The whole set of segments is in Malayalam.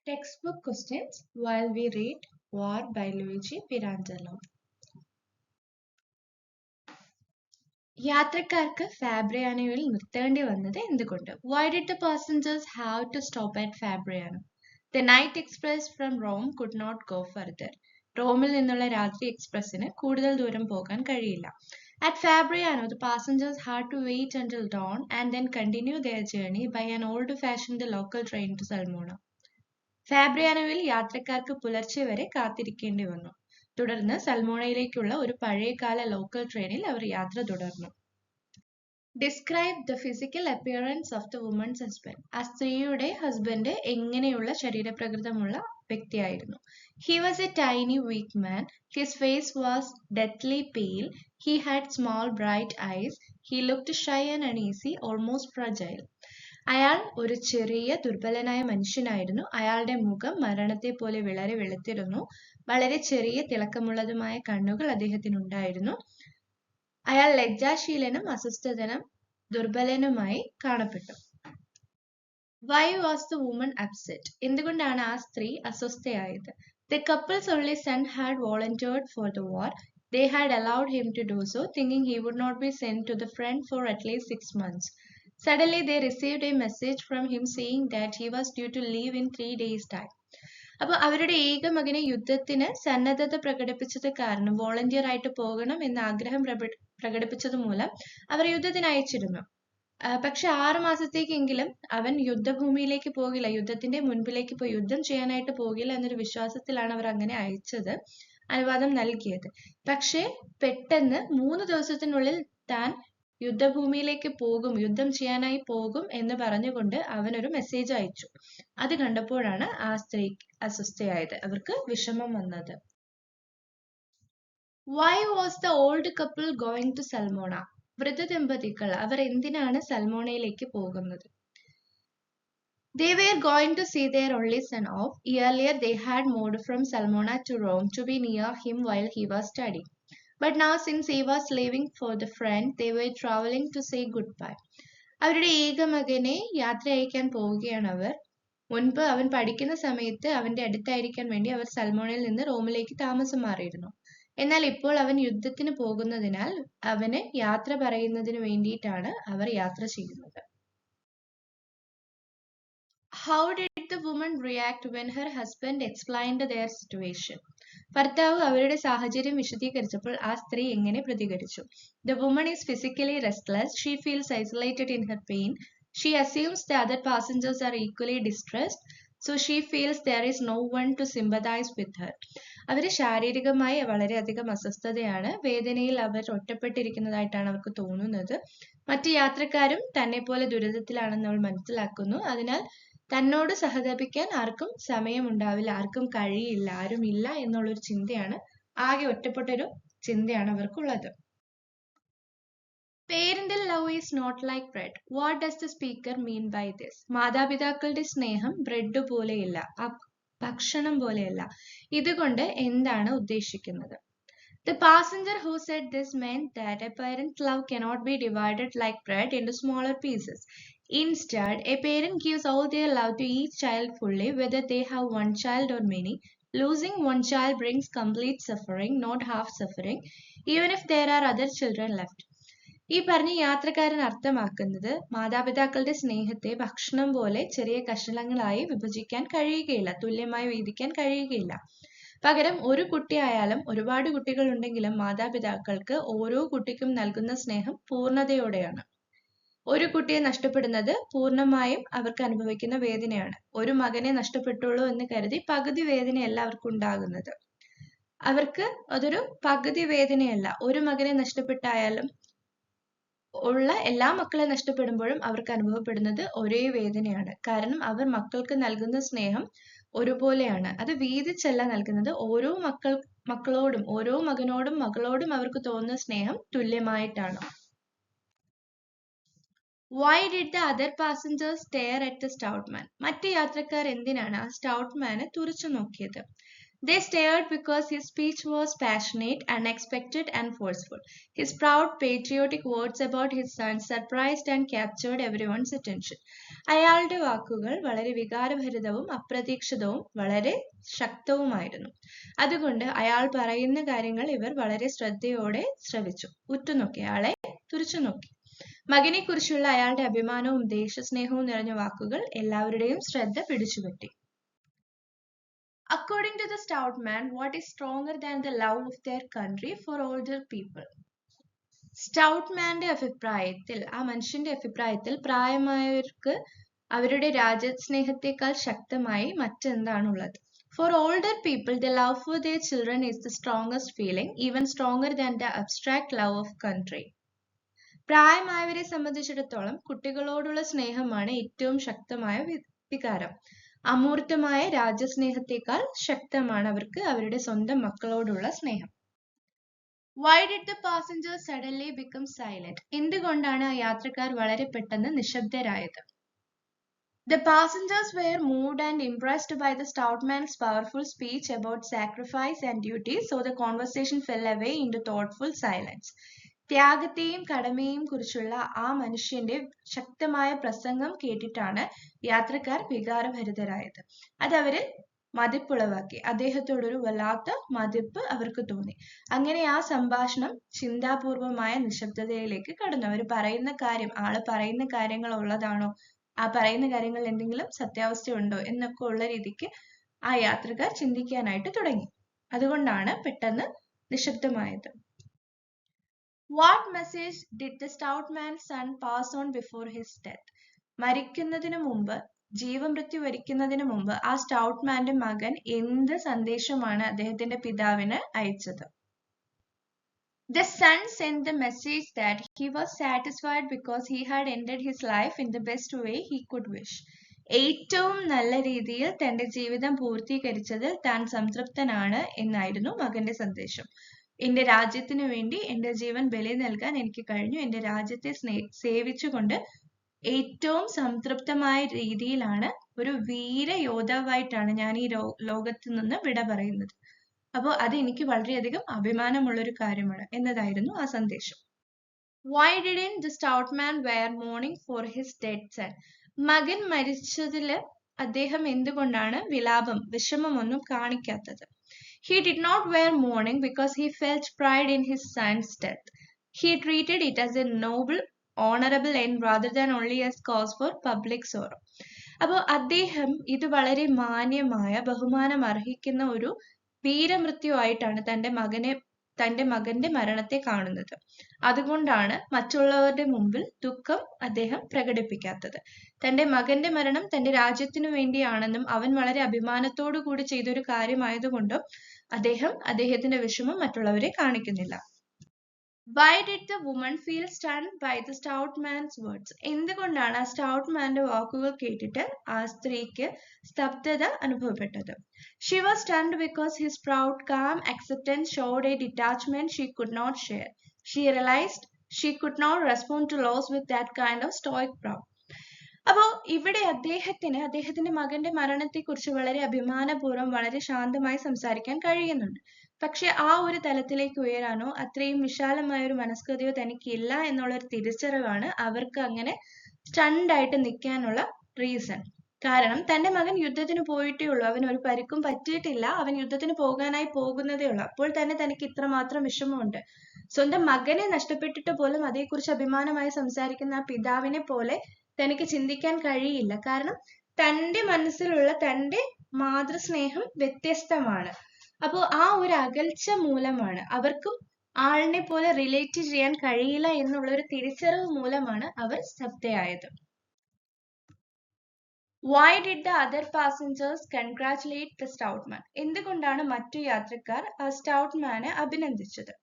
Textbook questions while we read War by Luigi Pirandello. യാത്രക്കാർക്ക് ഫാബ്രിയാനോയിൽ നിർത്തേണ്ടി വന്നത് എന്തുകൊണ്ട്? Why did the passengers have to stop at Fabriano? The night express from Rome could not go further. റോമിൽ നിന്നുള്ള രാത്രി എക്സ്പ്രസിന് കൂടുതൽ ദൂരം പോകാൻ കഴിയില്ല. At Fabriano, the passengers had to wait until dawn and then continue their journey by an old-fashioned local train to Salmona. ഫാബ്രിയാനോയിൽ യാത്രക്കാർക്ക് പുലർച്ചെ വരെ കാത്തിരിക്കേണ്ടി വന്നു. തുടർന്ന് സൽമോണയിലേക്കുള്ള ഒരു പഴയകാല ലോക്കൽ ട്രെയിനിൽ അവർ യാത്ര തുടർന്നു. Describe the physical appearance of the woman's husband. ആ സ്ത്രീയുടെ ഹസ്ബൻഡ് എങ്ങനെയുള്ള ശരീരപ്രകൃതമുള്ള വ്യക്തിയായിരുന്നു? He was a tiny weak man. His face was deathly pale. He had small bright eyes. He looked shy and uneasy, almost fragile. അയാൾ ഒരു ചെറിയ ദുർബലനായ മനുഷ്യനായിരുന്നു. അയാളുടെ മുഖം മരണത്തെ പോലെ വളരെ വെളുത്തിരുന്നു. വളരെ ചെറിയ തിളക്കമുള്ളതുമായ കണ്ണുകൾ അദ്ദേഹത്തിനുണ്ടായിരുന്നു. അയാൾ ലജ്ജാശീലനും അസ്വസ്ഥനും ദുർബലനുമായി കാണപ്പെട്ടു. Why was the woman upset? എന്തുകൊണ്ടാണ് ആ സ്ത്രീ അസ്വസ്ഥയായത്? The couple's only son had volunteered for the war. They had allowed him to do so, thinking he would not be sent to the front for at least 6 months. Suddenly, they received a message from him saying that he was due to leave in 3 days' time. അപ്പോൾ അവരുടെ ഏക മകനെ യുദ്ധത്തിന് സന്നദ്ധത പ്രകടിപ്പിച്ചത് കാരണം, വോളണ്ടിയർ ആയിട്ട് പോകണം എന്ന ആഗ്രഹം പ്രകടിപ്പിച്ചത് മൂലം അവർ യുദ്ധത്തിന് അയച്ചിരുന്നു. പക്ഷെ 6 മാസത്തേക്കെങ്കിലും അവൻ യുദ്ധഭൂമിയിലേക്ക് പോകില്ല, യുദ്ധത്തിന്റെ മുൻപിലേക്ക് പോയി യുദ്ധം ചെയ്യാനായിട്ട് പോകില്ല എന്നൊരു വിശ്വാസത്തിലാണ് അവർ അങ്ങനെ അയച്ചത്, അനുവാദം നൽകിയത്. പക്ഷെ പെട്ടെന്ന് 3 ദിവസത്തിനുള്ളിൽ താൻ യുദ്ധഭൂമിയിലേക്ക് പോകും, യുദ്ധം ചെയ്യാനായി പോകും എന്ന് പറഞ്ഞുകൊണ്ട് അവനൊരു മെസ്സേജ് അയച്ചു. അത് കണ്ടപ്പോഴാണ് ആ സ്ത്രീ അസ്വസ്ഥയായത്, അവർക്ക് വിഷമം വന്നത്. Why was the old couple going to Sulmona? വൃദ്ധ ദമ്പതികൾ അവർ എന്തിനാണ് സൽമോണയിലേക്ക് പോകുന്നത്? They were going to see their only son off. Earlier, they had moved from Salmona to Rome to be near him while he was studying. But now, since he was leaving for the front, they were traveling to say goodbye. അവരുടെ ഏക മകനെ യാത്ര അയക്കാൻ പോവുകയാണ് അവർ. മുൻപ് അവൻ പഠിക്കുന്ന സമയത്ത് അവന്റെ അടുത്തായിരിക്കാൻ വേണ്ടി അവർ സൽമോണയിൽ നിന്ന് റോമിലേക്ക് താമസം മാറിയിരുന്നു. എന്നാൽ ഇപ്പോൾ അവൻ യുദ്ധത്തിന് പോകുന്നതിനാൽ അവന് യാത്ര പറയുന്നതിന് വേണ്ടിയിട്ടാണ് അവർ യാത്ര ചെയ്യുന്നത്. How did the woman react when her husband explained their situation? ഭർത്താവ് അവരുടെ സാഹചര്യം വിശദീകരിച്ചപ്പോൾ ആ സ്ത്രീ എങ്ങനെ പ്രതികരിച്ചു? The woman is physically restless. She feels isolated in her pain. She assumes the other passengers are equally distressed, so she feels there is no one to sympathize with her. അവര് ശാരീരികമായി വളരെയധികം അസ്വസ്ഥതയാണ്. വേദനയിൽ അവർ ഒറ്റപ്പെട്ടിരിക്കുന്നതായിട്ടാണ് അവർക്ക് തോന്നുന്നത്. മറ്റ് യാത്രക്കാരും തന്നെ പോലെ ദുരിതത്തിലാണെന്ന് അവൾ മനസ്സിലാക്കുന്നു. അതിനാൽ തന്നോട് സഹതപിക്കാൻ ആർക്കും സമയമുണ്ടാവില്ല, ആർക്കും കഴിയില്ല, ആരുമില്ല എന്നുള്ളൊരു ചിന്തയാണ്, ആകെ ഒറ്റപ്പെട്ടൊരു ചിന്തയാണ് അവർക്കുള്ളത്. Parental love is not like bread. What does the speaker mean by this? മാതാപിതാക്കളുടെ സ്നേഹം ബ്രെഡ് പോലെയല്ല, ഭക്ഷണം പോലെയല്ല. ഇതുകൊണ്ട് എന്താണ് ഉദ്ദേശിക്കുന്നത്? The passenger who said this meant that a parent's love cannot be divided like bread into smaller pieces. Instead, a parent gives all their love to each child fully, whether they have one child or many. Losing one child brings complete suffering, not half suffering, even if there are other children left. ഈ പറഞ്ഞ യാത്രക്കാരൻ അർത്ഥമാക്കുന്നത് മാതാപിതാക്കളുടെ സ്നേഹത്തെ ഭക്ഷണം പോലെ ചെറിയ കഷണങ്ങളായി വിഭജിക്കാൻ കഴിയുകയില്ല, തുല്യമായി വീതിക്കാൻ കഴിയുകയില്ല. പകരം ഒരു കുട്ടിയായാലും ഒരുപാട് കുട്ടികൾ ഉണ്ടെങ്കിലും മാതാപിതാക്കൾക്ക് ഓരോ കുട്ടിക്കും നൽകുന്ന സ്നേഹം പൂർണ്ണതയോടെയാണ്. ഒരു കുട്ടിയെ നഷ്ടപ്പെടുന്നത് പൂർണ്ണമായും അവർക്ക് അനുഭവിക്കുന്ന വേദനയാണ്. ഒരു മകനെ നഷ്ടപ്പെട്ടുള്ളൂ എന്ന് കരുതി പകുതി വേദനയല്ല അവർക്ക് ഉണ്ടാകുന്നത്. അവർക്ക് അതൊരു പകുതി വേദനയല്ല. ഒരു മകനെ നഷ്ടപ്പെട്ടായാലും ഉള്ള എല്ലാ മക്കളെ നഷ്ടപ്പെടുമ്പോഴും അവർക്ക് അനുഭവപ്പെടുന്നത് ഒരേ വേദനയാണ്. കാരണം അവർ മക്കൾക്ക് നൽകുന്ന സ്നേഹം ഒരുപോലെയാണ്. അത് വീതിച്ചല്ല നൽകുന്നത്. ഓരോ മക്കളോടും ഓരോ മകനോടും മകളോടും അവർക്ക് തോന്നുന്ന സ്നേഹം തുല്യമായിട്ടാണ്. Why did the other passengers stare at the stout man? മറ്റ് യാത്രക്കാർ എന്തിനാണ് ആ സ്റ്റൗട്ട് മാനെ തുറച്ചു നോക്കിയത്? They stared because his speech was passionate, unexpected, and forceful. His proud, patriotic words about his son surprised and captured everyone's attention. അയാളുടെ വാക്കുകൾ വളരെ വികാരഭരിതവും അപ്രതീക്ഷിതവും വളരെ ശക്തവുമായിരുന്നു. അതുകൊണ്ട് അയാൾ പറയുന്ന കാര്യങ്ങൾ ഇവർ വളരെ ശ്രദ്ധയോടെ ശ്രവിച്ചു. ഉറ്റുനോക്കി, അയാളെ തുറിച്ചുനോക്കി. മകനെക്കുറിച്ചുള്ള അയാളുടെ അഭിമാനവും ദേശസ്നേഹവും നിറഞ്ഞ വാക്കുകൾ എല്ലാവരുടെയും ശ്രദ്ധ പിടിച്ചുപറ്റി. According to the stout man, what is stronger than the love of their country for older people? Stout മാന്റെ അഭിപ്രായത്തിൽ, ആ മനുഷ്യന്റെ അഭിപ്രായത്തിൽ, പ്രായമായവർക്ക് അവരുടെ രാജ്യസ്നേഹത്തെക്കാൾ ശക്തമായി മറ്റെന്താണുള്ളത്? For older people, the love for their children is the strongest feeling, even stronger than the abstract love of country. പ്രായമായവരെ സംബന്ധിച്ചിടത്തോളം കുട്ടികളോടുള്ള സ്നേഹമാണ് ഏറ്റവും ശക്തമായ വികാരം. അമൂർത്തമായ രാജ്യസ്നേഹത്തെക്കാൾ ശക്തമാണ് അവർക്ക് അവരുടെ സ്വന്തം മക്കളോടുള്ള സ്നേഹം. Why did the passengers suddenly become silent? എന്തുകൊണ്ടാണ് ആ യാത്രക്കാർ വളരെ പെട്ടെന്ന് നിശബ്ദരായത്? The passengers were moved and impressed by the stout man's powerful speech about sacrifice and duty, so the conversation fell away into thoughtful silence. ത്യാഗത്തെയും കടമയെയും കുറിച്ചുള്ള ആ മനുഷ്യന്റെ ശക്തമായ പ്രസംഗം കേട്ടിട്ടാണ് യാത്രക്കാർ വികാരഭരിതരായത്. അതവരിൽ മതിപ്പുളവാക്കി. അദ്ദേഹത്തോടൊരു വല്ലാത്ത മതിപ്പ് അവർക്ക് തോന്നി. അങ്ങനെ ആ സംഭാഷണം ചിന്താപൂർവമായ നിശബ്ദതയിലേക്ക് കടന്നു. അവർ പറയുന്ന കാര്യം, ആള് പറയുന്ന കാര്യങ്ങൾ ഉള്ളതാണോ, ആ പറയുന്ന കാര്യങ്ങളിൽ എന്തെങ്കിലും സത്യാവസ്ഥയുണ്ടോ എന്നൊക്കെ ഉള്ള രീതിക്ക് ആ യാത്രക്കാർ ചിന്തിക്കാനായിട്ട് തുടങ്ങി. അതുകൊണ്ടാണ് പെട്ടെന്ന് നിശബ്ദമായത്. What message did the stout man's son pass on before his death? മരിക്കുന്നതിന് മുമ്പ്, ജീവമൃത്യു വരിക്കുന്നതിന് മുമ്പ് ആ സ്റ്റൗട്ട് മാന്റെ മകൻ എന്ത് സന്ദേശമാണ് അദ്ദേഹത്തിന്റെ പിതാവിന് അയച്ചത്? The son sent the message that he was satisfied because he had ended his life in the best way he could wish. ഏറ്റവും നല്ല രീതിയിൽ തന്റെ ജീവിതം പൂർത്തീകരിച്ചതിൽ താൻ സംതൃപ്തനാണ് എന്നായിരുന്നു മകന്റെ സന്ദേശം. എന്റെ രാജ്യത്തിനു വേണ്ടി എന്റെ ജീവൻ ബലി നൽകാൻ എനിക്ക് കഴിഞ്ഞു. എന്റെ രാജ്യത്തെ സേവിച്ചുകൊണ്ട് ഏറ്റവും സംതൃപ്തമായ രീതിയിലാണ്, ഒരു വീര യോദ്ധാവായിട്ടാണ് ഞാൻ ഈ ലോകത്ത് നിന്ന് വിട പറയുന്നത്. അപ്പോൾ അത് എനിക്ക് വളരെയധികം അഭിമാനമുള്ളൊരു കാര്യമാണ് എന്നതായിരുന്നു ആ സന്ദേശം. Why didn't the stout man wear mourning for his dead son? മകൻ മരിച്ചതില് അദ്ദേഹം എന്തുകൊണ്ടാണ് വിലാപം, വിഷമമൊന്നും കാണിക്കാത്തത്? He did not wear mourning because he felt pride in his son's death. He treated it as a noble, honorable end rather than only as cause for public sorrow. അപ്പോൾ അദ്ദേഹം ഇത് വളരെ മാന്യമായ, ബഹുമാനം അർഹിക്കുന്ന ഒരു വീരമൃത്യു ആയിട്ടാണ് തന്റെ മകന്റെ മരണത്തെ കാണുന്നത്. അതുകൊണ്ടാണ് മറ്റുള്ളവരുടെ മുമ്പിൽ ദുഃഖം അദ്ദേഹം പ്രകടിപ്പിക്കാത്തത്. തന്റെ മകന്റെ മരണം തന്റെ രാജ്യത്തിനു വേണ്ടിയാണെന്നും അവൻ വളരെ അഭിമാനത്തോടു കൂടി ചെയ്തൊരു കാര്യമായതുകൊണ്ടും അദ്ദേഹത്തിന്റെ വിഷമം മറ്റുള്ളവരെ കാണിക്കുന്നില്ല. Why did the woman feel stunned by the stout man's words? എന്തുകൊണ്ടാണ് ആ സ്റ്റൗട്ട് മാന്റെ വാക്കുകൾ കേട്ടിട്ട് ആ സ്ത്രീക്ക് സ്തബ്ധത അനുഭവപ്പെട്ടത്? She was stunned because his proud, calm acceptance showed a detachment she could not share. She realized she could not respond to loss with that kind of stoic pride. അപ്പോൾ ഇവിടെ അദ്ദേഹത്തിന്റെ മകന്റെ മരണത്തെക്കുറിച്ച് വളരെ അഭിമാനപൂർവ്വം, വളരെ ശാന്തമായി സംസാരിക്കാൻ കഴിയുന്നുണ്ട്. പക്ഷെ ആ ഒരു തലത്തിലേക്ക് ഉയരാനോ അത്രയും വിശാലമായ ഒരു മനസ്കൃതിയോ തനിക്കില്ല എന്നുള്ളൊരു തിരിച്ചറിവാണ് അവർക്ക് അങ്ങനെ സ്റ്റണ്ടായിട്ട് നിൽക്കാനുള്ള റീസൺ. കാരണം തന്റെ മകൻ യുദ്ധത്തിന് പോയിട്ടേ ഉള്ളൂ, അവന് ഒരു പരിക്കും പറ്റിയിട്ടില്ല, അവൻ യുദ്ധത്തിന് പോകാനായി പോകുന്നതേ ഉള്ളൂ. അപ്പോൾ തന്നെ തനിക്ക് ഇത്രമാത്രം വിഷമമുണ്ട്. സ്വന്തം മകനെ നഷ്ടപ്പെട്ടിട്ട് പോലും അതേക്കുറിച്ച് അഭിമാനമായി സംസാരിക്കുന്ന ആ പിതാവിനെ പോലെ തനിക്ക് ചിന്തിക്കാൻ കഴിയില്ല. കാരണം തന്റെ മനസ്സിലുള്ള തന്റെ മാതൃസ്നേഹം വ്യത്യസ്തമാണ്. അപ്പോൾ ആ ഒരു അകൽച്ച മൂലമാണ്, അവർക്കും ആളിനെ പോലെ റിലേറ്റ് ചെയ്യാൻ കഴിയില്ല എന്നുള്ള ഒരു തിരിച്ചറിവ് മൂലമാണ് അവർ സ്തബ്ധയായത്. Why did the other passengers congratulate the stout man? എന്തുകൊണ്ടാണ് മറ്റു യാത്രക്കാർ ആ stout Mane അഭിനന്ദിച്ചത്?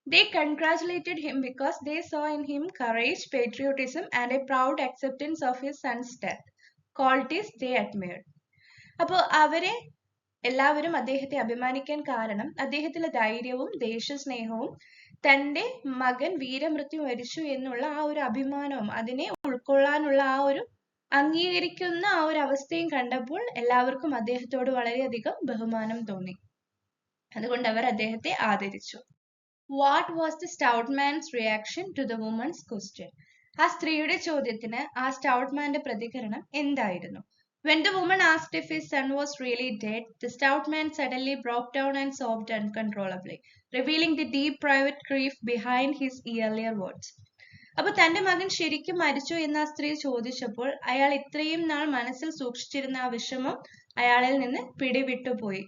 They congratulated him because they saw in him courage, patriotism, and a proud acceptance of his son's death, qualities they admired. അപ്പോൾ എല്ലാവരും അദ്ദേഹത്തെ അഭിമാനിക്കാൻ കാരണം അദ്ദേഹത്തിലെ ധൈര്യവും ദേശസ്നേഹവും തന്റെ മകൻ വീരമൃത്യു വരിച്ചു എന്നുള്ള ആ ഒരു അഭിമാനവും അതിനെ ഉൾക്കൊള്ളാനുള്ള ആ ഒരു അംഗീകരിക്കുന്ന ആ ഒരു അവസ്ഥയും കണ്ടപ്പോൾ എല്ലാവർക്കും അദ്ദേഹത്തോട് വളരെയധികം ബഹുമാനം തോന്നി. അതുകൊണ്ട് അവർ അദ്ദേഹത്തെ ആദരിച്ചു. What was the stout man's reaction to the woman's question? ആ സ്ത്രീയുടെ ചോദ്യത്തിന് ആ സ്റ്റൗട്ട് മാന്റെ പ്രതികരണം എന്തായിരുന്നു? When the woman asked if his son was really dead, the stout man suddenly broke down and sobbed uncontrollably, revealing the deep private grief behind his earlier words. അപ്പൊ തന്റെ മകൻ ശരിക്കും മരിച്ചോ എന്ന് ആ സ്ത്രീ ചോദിച്ചപ്പോൾ അയാൾ ഇത്രയും നാൾ മനസ്സിൽ സൂക്ഷിച്ചിരുന്ന ആ വിഷമം അയാളിൽ നിന്ന് പിടിവിട്ടുപോയി.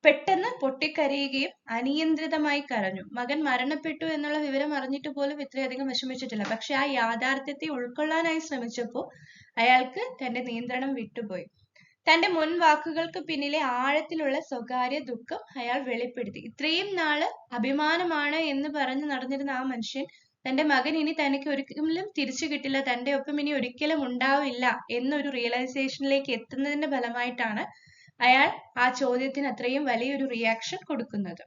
പെട്ടെന്ന് പൊട്ടിക്കരയുകയും അനിയന്ത്രിതമായി കരഞ്ഞു. മകൻ മരണപ്പെട്ടു എന്നുള്ള വിവരം അറിഞ്ഞിട്ട് പോലും ഇത്രയധികം വിഷമിച്ചിട്ടില്ല. പക്ഷെ ആ യാഥാർത്ഥ്യത്തെ ഉൾക്കൊള്ളാനായി ശ്രമിച്ചപ്പോൾ അയാൾക്ക് തന്റെ നിയന്ത്രണം വിട്ടുപോയി. തന്റെ മുൻ വാക്കുകൾക്ക് പിന്നിലെ ആഴത്തിലുള്ള സ്വകാര്യ ദുഃഖം അയാൾ വെളിപ്പെടുത്തി. ഇത്രയും നാള് അഭിമാനമാണ് എന്ന് പറഞ്ഞ് നടന്നിരുന്ന ആ മനുഷ്യൻ തന്റെ മകൻ ഇനി തനിക്ക് ഒരിക്കലും തിരിച്ചു കിട്ടില്ല, തന്റെ ഒപ്പം ഇനി ഒരിക്കലും ഉണ്ടാവില്ല എന്നൊരു റിയലൈസേഷനിലേക്ക് എത്തുന്നതിന്റെ ഫലമായിട്ടാണ് അയാൾ ആ ചോദ്യത്തിന് അത്രയും വലിയൊരു റിയാക്ഷൻ കൊടുക്കുന്നത്.